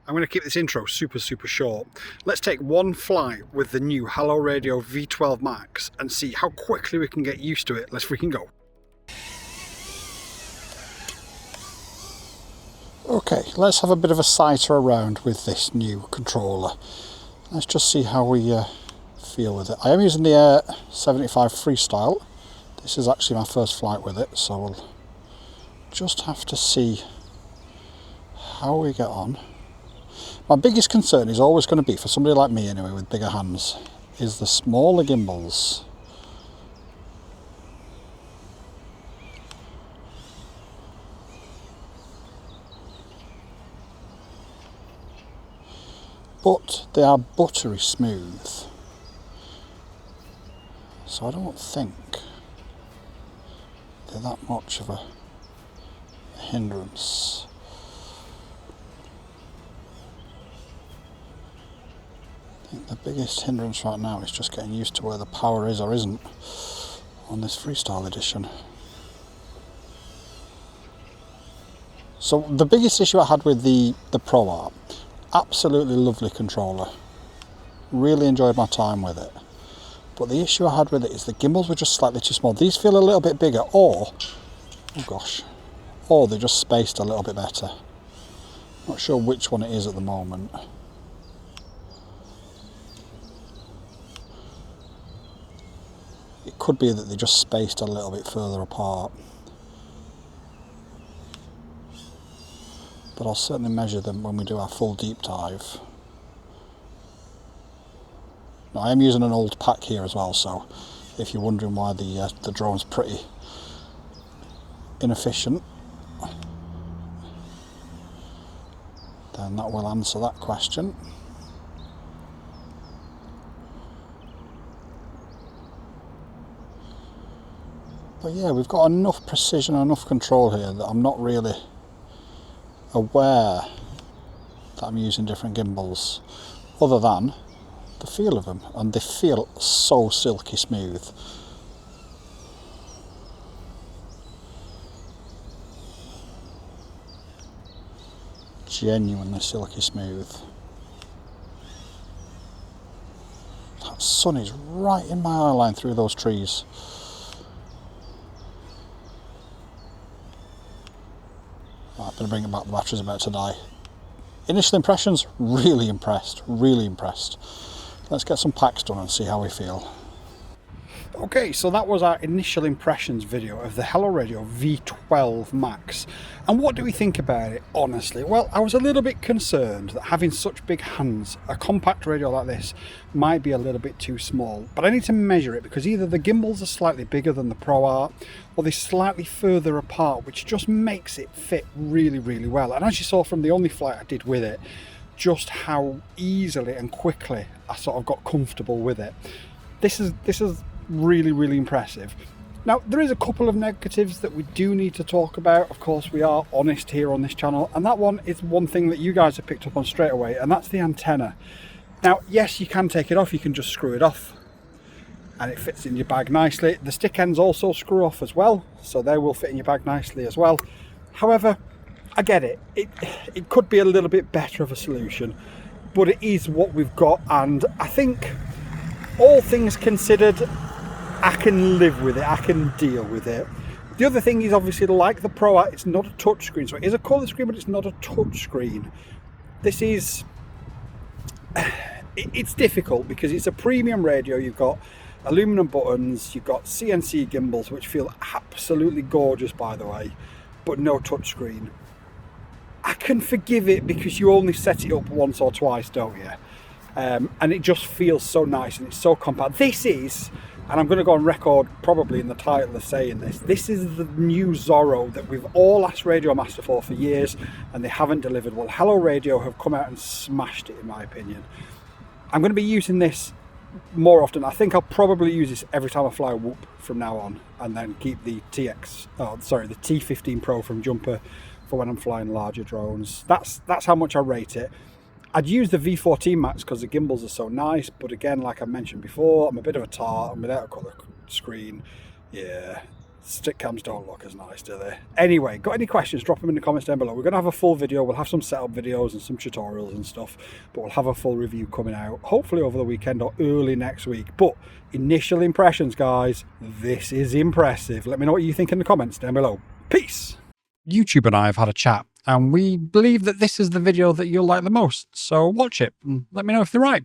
I'm going to keep this intro super short. Let's take one flight with the new HelloRadio V12 MAX and see how quickly we can get used to it. Let's freaking go. Okay, let's have a bit of a sighter around with this new controller. Let's just see how we feel with it. I am using the Air 75 Freestyle. This is actually my first flight with it, so we'll just have to see how we get on. My biggest concern is always going to be, for somebody like me anyway with bigger hands, is the smaller gimbals. But they are buttery smooth, so I don't think they're that much of a hindrance. I think the biggest hindrance right now is just getting used to where the power is or isn't on this Freestyle edition. So the biggest issue I had with the Pro Art, absolutely lovely controller, really enjoyed my time with it, but the issue I had with it is the gimbals were just slightly too small. These feel a little bit bigger, or they're just spaced a little bit better. Not sure which one it is at the moment. It could be that they just spaced a little bit further apart, but I'll certainly measure them when we do our full deep dive. Now, I am using an old pack here as well, so if you're wondering why the drone's pretty inefficient, then that will answer that question. But yeah, we've got enough precision and enough control here that I'm not really aware that I'm using different gimbals, other than the feel of them, and they feel so silky smooth. Genuinely silky smooth. That sun is right in my eye line through those trees. Right, I'm going to bring it back, the battery's about to die. Initial impressions, really impressed. Let's get some packs done and see how we feel. Okay, so that was our initial impressions video of the HelloRadio V12 MAX. And what do we think about it, honestly? Well, I was a little bit concerned that having such big hands, a compact radio like this might be a little bit too small. But I need to measure it, because either the gimbals are slightly bigger than the Pro Art, or they're slightly further apart, which just makes it fit really well. And as you saw from the only flight I did with it, just how easily and quickly I sort of got comfortable with it. This is really impressive. Now, there is a couple of negatives that we do need to talk about. Of course, we are honest here on this channel, and that one is one thing that you guys have picked up on straight away, and that's the antenna. Now, yes, you can take it off, you can just screw it off and it fits in your bag nicely. The stick ends also screw off as well, so they will fit in your bag nicely as well. However, I get it, it could be a little bit better of a solution, but it is what we've got, and I think all things considered, I can live with it, I can deal with it. The other thing is, obviously, like the Pro Art, it's not a touch screen, so it is a colour screen, but it's not a touch screen. This is, it's difficult because it's a premium radio. You've got aluminum buttons, you've got CNC gimbals, which feel absolutely gorgeous, by the way, but no touch screen. I can forgive it because you only set it up once or twice, don't you? And it just feels so nice and it's so compact. This is, and I'm going to go on record probably in the title of saying this is the new Zorro that we've all asked RadioMaster for years, and they haven't delivered. Well, HelloRadio have come out and smashed it, in my opinion. I'm going to be using this more often. I think I'll probably use this every time I fly a Whoop from now on, and then keep the the T15 Pro from Jumper for when I'm flying larger drones. That's how much I rate it. I'd use the V14 MAX because the gimbals are so nice, but again, like I mentioned before, I'm a bit of a tart, and without a colour screen, yeah, stick cams don't look as nice, do they? Anyway, got any questions, drop them in the comments down below. We're going to have a full video. We'll have some setup videos and some tutorials and stuff, but we'll have a full review coming out hopefully over the weekend or early next week. But initial impressions, guys, this is impressive. Let me know what you think in the comments down below. Peace. YouTube and I have had a chat, and we believe that this is the video that you'll like the most, so watch it and let me know if they're right.